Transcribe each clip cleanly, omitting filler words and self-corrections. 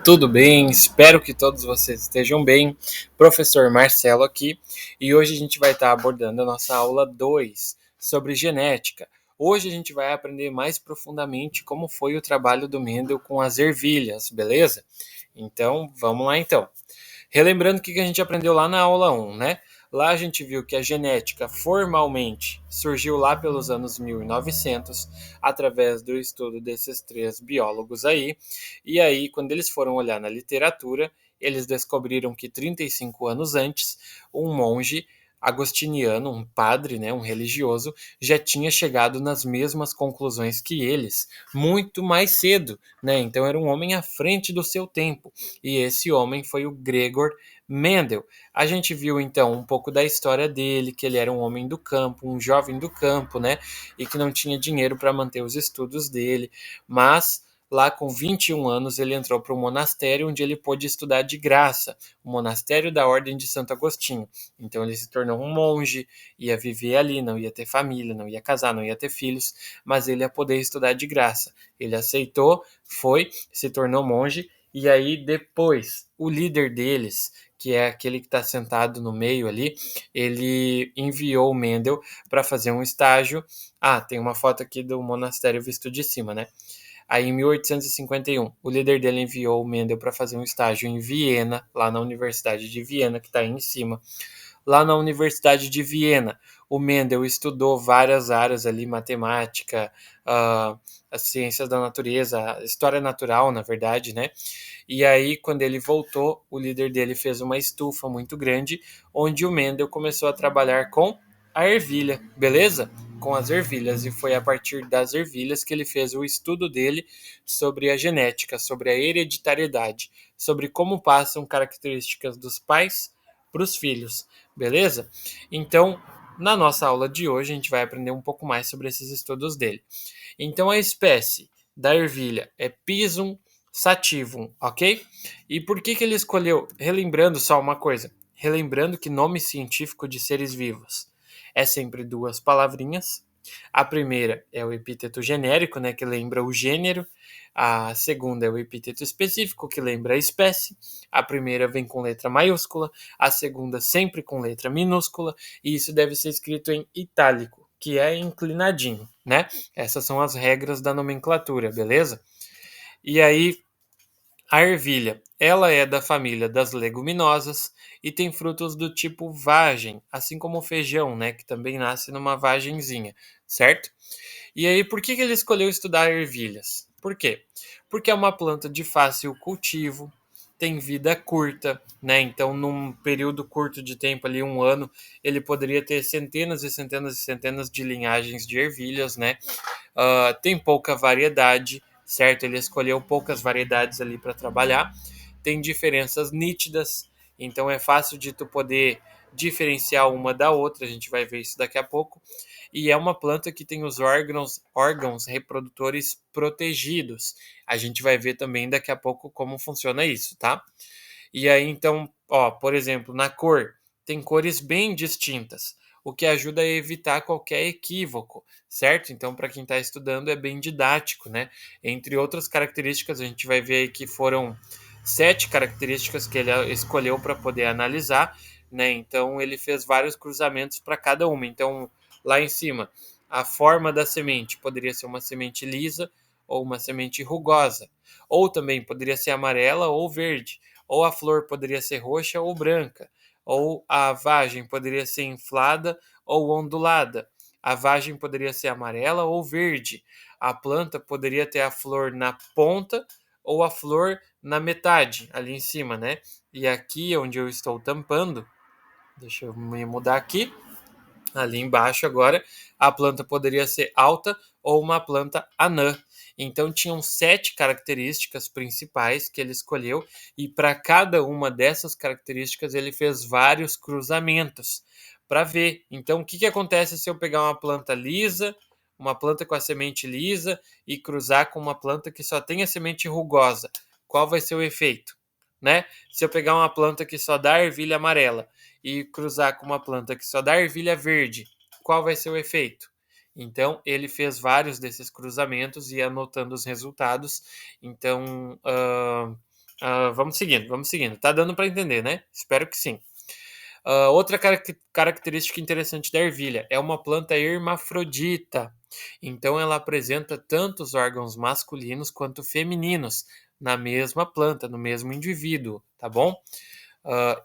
tudo bem? Espero que todos vocês estejam bem. Professor Marcelo aqui e hoje a gente vai estar abordando a nossa aula 2 sobre genética. Hoje a gente vai aprender mais profundamente como foi o trabalho do Mendel com as ervilhas, beleza? Então, vamos lá então. Relembrando o que a gente aprendeu lá na aula 1, né? Lá a gente viu que a genética formalmente surgiu lá pelos anos 1900, através do estudo desses três biólogos aí. E aí, quando eles foram olhar na literatura, eles descobriram que 35 anos antes, um monge agostiniano, um padre, né, um religioso, já tinha chegado nas mesmas conclusões que eles, muito mais cedo, né? Então era um homem à frente do seu tempo. E esse homem foi o Gregor Mendel. A gente viu então um pouco da história dele, que ele era um homem do campo, um jovem do campo, né? E que não tinha dinheiro para manter os estudos dele, mas lá com 21 anos ele entrou para um monastério onde ele pôde estudar de graça, o monastério da Ordem de Santo Agostinho. Então ele se tornou um monge, ia viver ali, não ia ter família, não ia casar, não ia ter filhos, mas ele ia poder estudar de graça. Ele aceitou, foi, se tornou monge, e aí depois o líder deles, que é aquele que está sentado no meio ali, ele enviou o Mendel para fazer um estágio. Ah, tem uma foto aqui do monastério visto de cima, né? Aí, em 1851, o líder dele enviou o Mendel para fazer um estágio em Viena, lá na Universidade de Viena, que está aí em cima. Lá na Universidade de Viena, o Mendel estudou várias áreas ali, matemática, as ciências da natureza, história natural, na verdade, né? E aí, quando ele voltou, o líder dele fez uma estufa muito grande, onde o Mendel começou a trabalhar com a ervilha, beleza? Com as ervilhas, e foi a partir das ervilhas que ele fez o estudo dele sobre a genética, sobre a hereditariedade, sobre como passam características dos pais para os filhos, beleza? Então, na nossa aula de hoje, a gente vai aprender um pouco mais sobre esses estudos dele. Então, a espécie da ervilha é Pisum sativum, ok? E por que ele escolheu? Relembrando só uma coisa, relembrando que nome científico de seres vivos é sempre duas palavrinhas. A primeira é o epíteto genérico, né, que lembra o gênero. A segunda é o epíteto específico, que lembra a espécie. A primeira vem com letra maiúscula, a segunda sempre com letra minúscula, e isso deve ser escrito em itálico, que é inclinadinho, né? Essas são as regras da nomenclatura, beleza? E aí, a ervilha, ela é da família das leguminosas e tem frutos do tipo vagem, assim como o feijão, né, que também nasce numa vagenzinha, certo? E aí, por que ele escolheu estudar ervilhas? Por quê? Porque é uma planta de fácil cultivo, tem vida curta, né? Então, num período curto de tempo, ali 1 ano, ele poderia ter centenas e centenas e centenas de linhagens de ervilhas, né? Tem pouca variedade, certo? Ele escolheu poucas variedades ali para trabalhar. Tem diferenças nítidas, então é fácil de tu poder diferenciar uma da outra, a gente vai ver isso daqui a pouco. E é uma planta que tem os órgãos reprodutores protegidos. A gente vai ver também daqui a pouco como funciona isso, tá? E aí, então, ó, por exemplo, na cor, tem cores bem distintas, o que ajuda a evitar qualquer equívoco, certo? Então, para quem está estudando, é bem didático, né? Entre outras características, a gente vai ver aí que foram 7 características que ele escolheu para poder analisar, né? Então, ele fez vários cruzamentos para cada uma. Então, lá em cima, a forma da semente poderia ser uma semente lisa ou uma semente rugosa, ou também poderia ser amarela ou verde, ou a flor poderia ser roxa ou branca, ou a vagem poderia ser inflada ou ondulada. A vagem poderia ser amarela ou verde. A planta poderia ter a flor na ponta ou a flor na metade, ali em cima, né? E aqui onde eu estou tampando, deixa eu me mudar aqui. Ali embaixo agora, a planta poderia ser alta ou uma planta anã. Então tinham 7 características principais que ele escolheu e para cada uma dessas características ele fez vários cruzamentos para ver. Então o que acontece se eu pegar uma planta lisa, uma planta com a semente lisa e cruzar com uma planta que só tem a semente rugosa? Qual vai ser o efeito? Né? Se eu pegar uma planta que só dá ervilha amarela e cruzar com uma planta que só dá ervilha verde, qual vai ser o efeito? Então, ele fez vários desses cruzamentos e anotando os resultados. Então, Vamos seguindo, vamos seguindo. Tá dando para entender, né? Espero que sim. Outra característica interessante da ervilha é uma planta hermafrodita. Então, ela apresenta tanto os órgãos masculinos quanto femininos na mesma planta, no mesmo indivíduo, tá bom?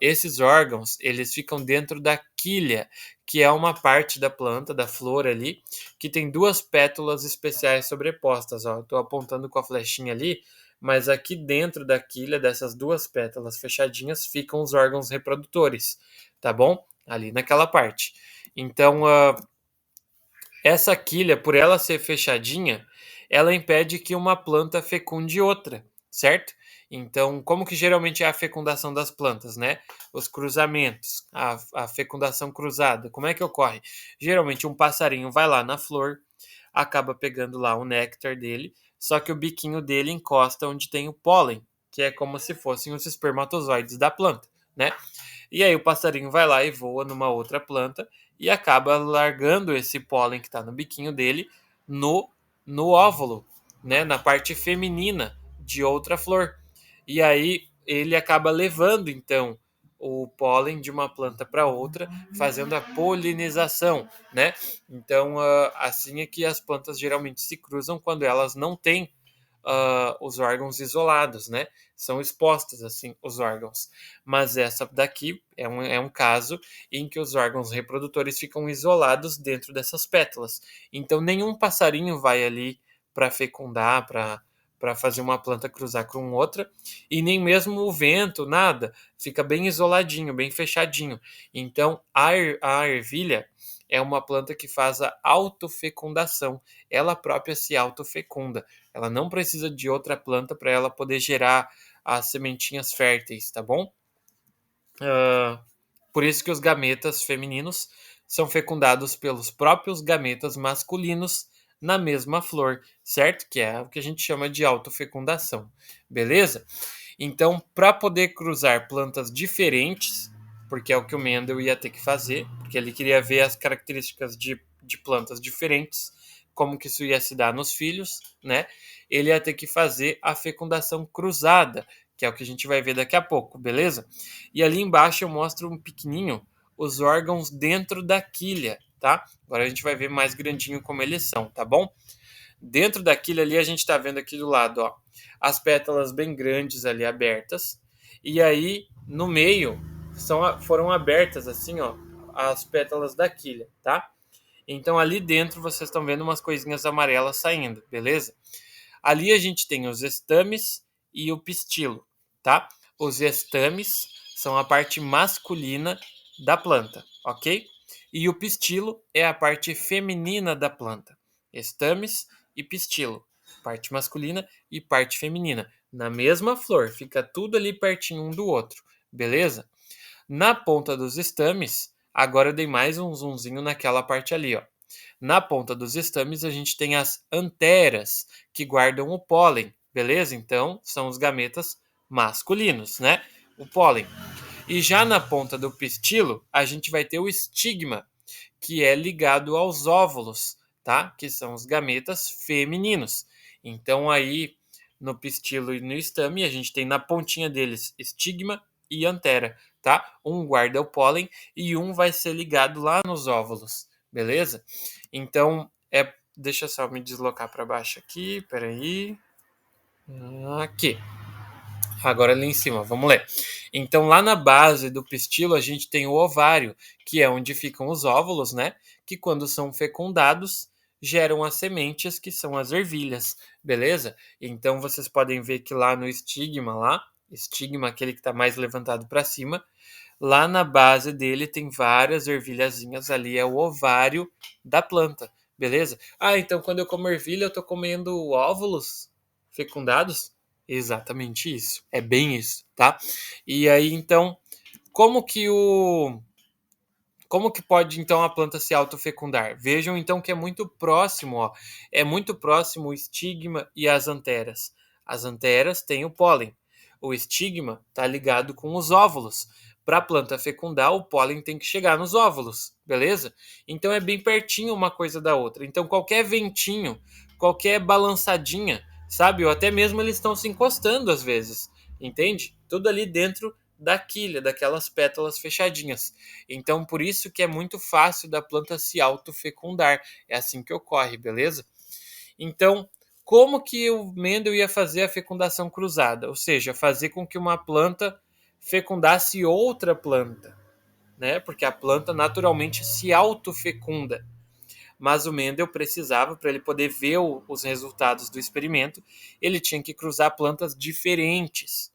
Esses órgãos, eles ficam dentro da quilha, que é uma parte da planta, da flor ali, que tem duas pétalas especiais sobrepostas. Ó. Estou apontando com a flechinha ali, mas aqui dentro da quilha, dessas duas pétalas fechadinhas, ficam os órgãos reprodutores, tá bom? Ali naquela parte. Então, essa quilha, por ela ser fechadinha, ela impede que uma planta fecunde outra, certo? Então, como que geralmente é a fecundação das plantas, né? Os cruzamentos, a fecundação cruzada, como é que ocorre? Geralmente um passarinho vai lá na flor, acaba pegando lá o néctar dele, só que o biquinho dele encosta onde tem o pólen, que é como se fossem os espermatozoides da planta, né? E aí o passarinho vai lá e voa numa outra planta e acaba largando esse pólen que está no biquinho dele no, no óvulo, né, na parte feminina de outra flor. E aí ele acaba levando então o pólen de uma planta para outra, fazendo a polinização, né? Então, assim é que as plantas geralmente se cruzam quando elas não têm os órgãos isolados, né? São expostos assim os órgãos. Mas essa daqui é um caso em que os órgãos reprodutores ficam isolados dentro dessas pétalas. Então nenhum passarinho vai ali para fecundar, para fazer uma planta cruzar com outra, e nem mesmo o vento, nada, fica bem isoladinho, bem fechadinho. Então a ervilha é uma planta que faz a autofecundação, ela própria se autofecunda. Ela não precisa de outra planta para ela poder gerar as sementinhas férteis, tá bom? Por isso que os gametas femininos são fecundados pelos próprios gametas masculinos na mesma flor, certo? Que é o que a gente chama de autofecundação, beleza? Então, para poder cruzar plantas diferentes, porque é o que o Mendel ia ter que fazer, porque ele queria ver as características de plantas diferentes, como que isso ia se dar nos filhos, né? Ele ia ter que fazer a fecundação cruzada, que é o que a gente vai ver daqui a pouco, beleza? E ali embaixo eu mostro um pequenininho os órgãos dentro da quilha, tá? Agora a gente vai ver mais grandinho como eles são, tá bom? Dentro da quilha ali a gente tá vendo aqui do lado, ó, as pétalas bem grandes ali abertas. E aí no meio foram abertas assim, ó, as pétalas da quilha, tá? Então ali dentro vocês estão vendo umas coisinhas amarelas saindo, beleza? Ali a gente tem os estames e o pistilo, tá? Os estames são a parte masculina da planta, ok? E o pistilo é a parte feminina da planta. Estames e pistilo, parte masculina e parte feminina. Na mesma flor, fica tudo ali pertinho um do outro, beleza? Na ponta dos estames, agora eu dei mais um zoomzinho naquela parte ali, ó. Na ponta dos estames, a gente tem as anteras, que guardam o pólen, beleza? Então, são os gametas masculinos, né? O pólen. E já na ponta do pistilo, a gente vai ter o estigma, que é ligado aos óvulos, tá? Que são os gametas femininos. Então, aí, no pistilo e no estame, a gente tem na pontinha deles estigma e antera, tá? Um guarda o pólen e um vai ser ligado lá nos óvulos, beleza? Então, deixa eu só me deslocar para baixo aqui, peraí. Aqui. Agora ali em cima, vamos ler. Então, lá na base do pistilo, a gente tem o ovário, que é onde ficam os óvulos, né? Que quando são fecundados, geram as sementes, que são as ervilhas, beleza? Então, vocês podem ver que lá no estigma, aquele que está mais levantado para cima, lá na base dele tem várias ervilhazinhas ali, é o ovário da planta, beleza? Ah, então quando eu como ervilha, eu tô comendo óvulos fecundados? Exatamente isso. É bem isso, tá? E aí, então, como que o como que pode então a planta se autofecundar? Vejam então que é muito próximo, ó, é muito próximo o estigma e as anteras. As anteras têm o pólen. O estigma está ligado com os óvulos. Para a planta fecundar, o pólen tem que chegar nos óvulos, beleza? Então é bem pertinho uma coisa da outra. Então qualquer ventinho, qualquer balançadinha, sabe? Ou até mesmo eles estão se encostando às vezes. entende? Tudo ali dentro da quilha, daquelas pétalas fechadinhas. Então, por isso que é muito fácil da planta se autofecundar. É assim que ocorre, beleza? Então, como que o Mendel ia fazer a fecundação cruzada? Ou seja, fazer com que uma planta fecundasse outra planta, né? Porque a planta naturalmente se autofecunda. Mas o Mendel precisava, para ele poder ver os resultados do experimento, ele tinha que cruzar plantas diferentes.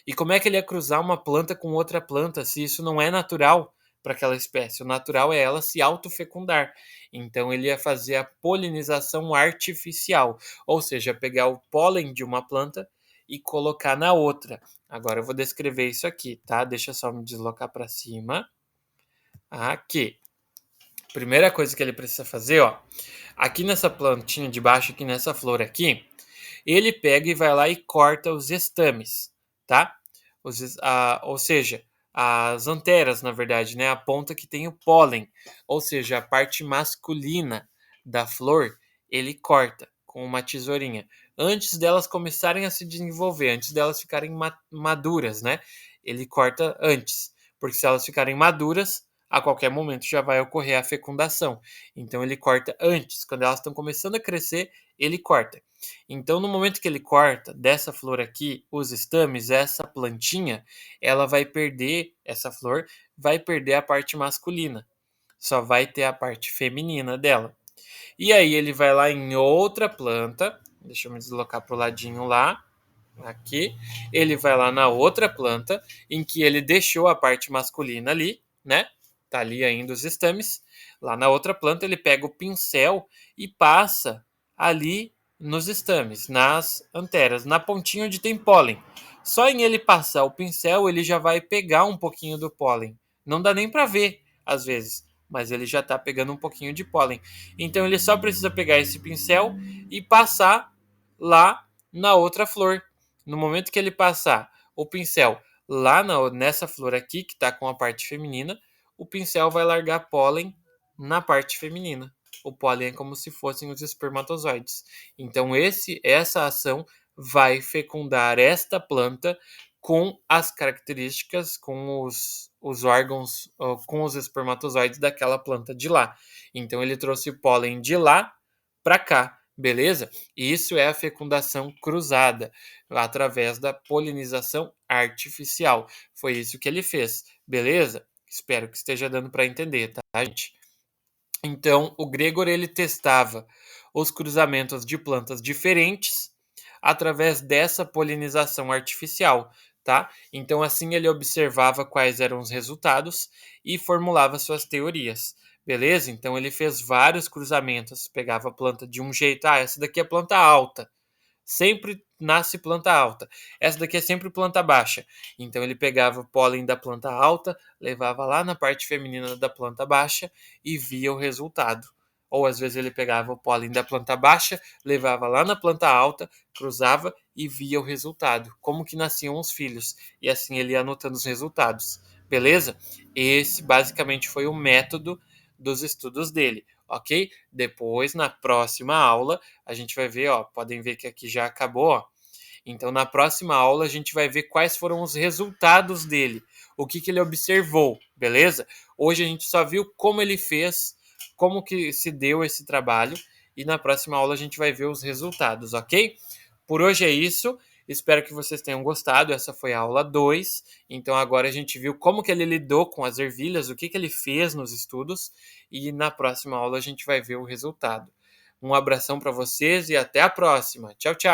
E como é que ele ia cruzar uma planta com outra planta se isso não é natural para aquela espécie? O natural é ela se autofecundar. Então ele ia fazer a polinização artificial, ou seja, pegar o pólen de uma planta e colocar na outra. Agora eu vou descrever isso aqui, tá? Deixa eu só me deslocar para cima. Aqui. Primeira coisa que ele precisa fazer, ó, aqui nessa plantinha de baixo, aqui nessa flor aqui, ele pega e vai lá e corta os estames, tá? Ou seja, as anteras, na verdade, né? A ponta que tem o pólen, ou seja, a parte masculina da flor, ele corta com uma tesourinha, antes delas começarem a se desenvolver, antes delas ficarem maduras, né? Ele corta antes, porque se elas ficarem maduras, a qualquer momento já vai ocorrer a fecundação. Então ele corta antes, quando elas estão começando a crescer, ele corta. Então, no momento que ele corta dessa flor aqui os estames, essa plantinha, ela vai perder, essa flor vai perder a parte masculina. Só vai ter a parte feminina dela. E aí ele vai lá em outra planta, deixa eu me deslocar pro ladinho lá, aqui, ele vai lá na outra planta em que ele deixou a parte masculina ali, né? Tá ali ainda os estames. Lá na outra planta ele pega o pincel e passa ali nos estames, nas anteras, na pontinha onde tem pólen. Só em ele passar o pincel, ele já vai pegar um pouquinho do pólen. Não dá nem para ver, às vezes, mas ele já está pegando um pouquinho de pólen. Então ele só precisa pegar esse pincel e passar lá na outra flor. No momento que ele passar o pincel lá nessa flor aqui, que está com a parte feminina, o pincel vai largar pólen na parte feminina. O pólen é como se fossem os espermatozoides. Então essa ação vai fecundar esta planta com as características, com os órgãos, com os espermatozoides daquela planta de lá. Então ele trouxe pólen de lá para cá, beleza? Isso é a fecundação cruzada, através da polinização artificial. Foi isso que ele fez, beleza? Espero que esteja dando para entender, tá, gente? Então, o Gregor ele testava os cruzamentos de plantas diferentes através dessa polinização artificial, tá? Então, assim ele observava quais eram os resultados e formulava suas teorias, beleza? Então, ele fez vários cruzamentos, pegava a planta de um jeito, essa daqui é planta alta, sempre nasce planta alta. Essa daqui é sempre planta baixa. Então ele pegava o pólen da planta alta, levava lá na parte feminina da planta baixa e via o resultado. Ou às vezes ele pegava o pólen da planta baixa, levava lá na planta alta, cruzava e via o resultado. Como que nasciam os filhos. E assim ele ia anotando os resultados. Beleza? Esse basicamente foi o método dos estudos dele, ok? Depois, na próxima aula, a gente vai ver, ó, podem ver que aqui já acabou, ó. Então, na próxima aula, a gente vai ver quais foram os resultados dele, o que, que ele observou, beleza? Hoje a gente só viu como ele fez, como que se deu esse trabalho, e na próxima aula a gente vai ver os resultados, ok? Por hoje é isso. Espero que vocês tenham gostado. Essa foi a aula 2. Então agora a gente viu como que ele lidou com as ervilhas, o que que ele fez nos estudos, e na próxima aula a gente vai ver o resultado. Um abração para vocês e até a próxima. Tchau, tchau.